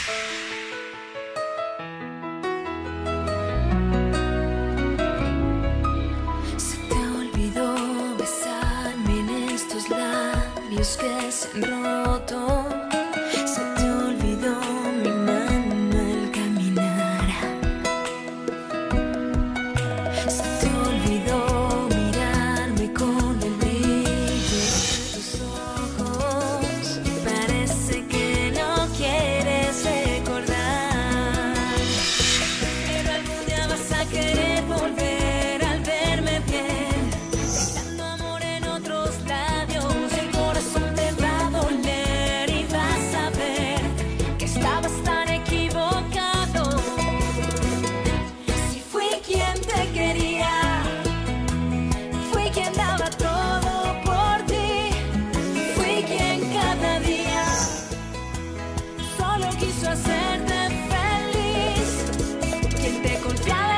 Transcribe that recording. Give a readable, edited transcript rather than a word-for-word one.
Se te olvidó besarme en estos labios que se han roto. Se te olvidó mi mano al caminar. Se te olvidó mirarme con el brillo de tus ojos. Parece que no quieres recordar, pero algún día vas a querer volver al verme bien, dando amor en otros labios. El corazón te va a doler y vas a ver que estabas tan equivocado. Si fui quien te quería, fui quien daba todo por ti, fui quien cada día solo quiso hacerte feliz, quien te confiaba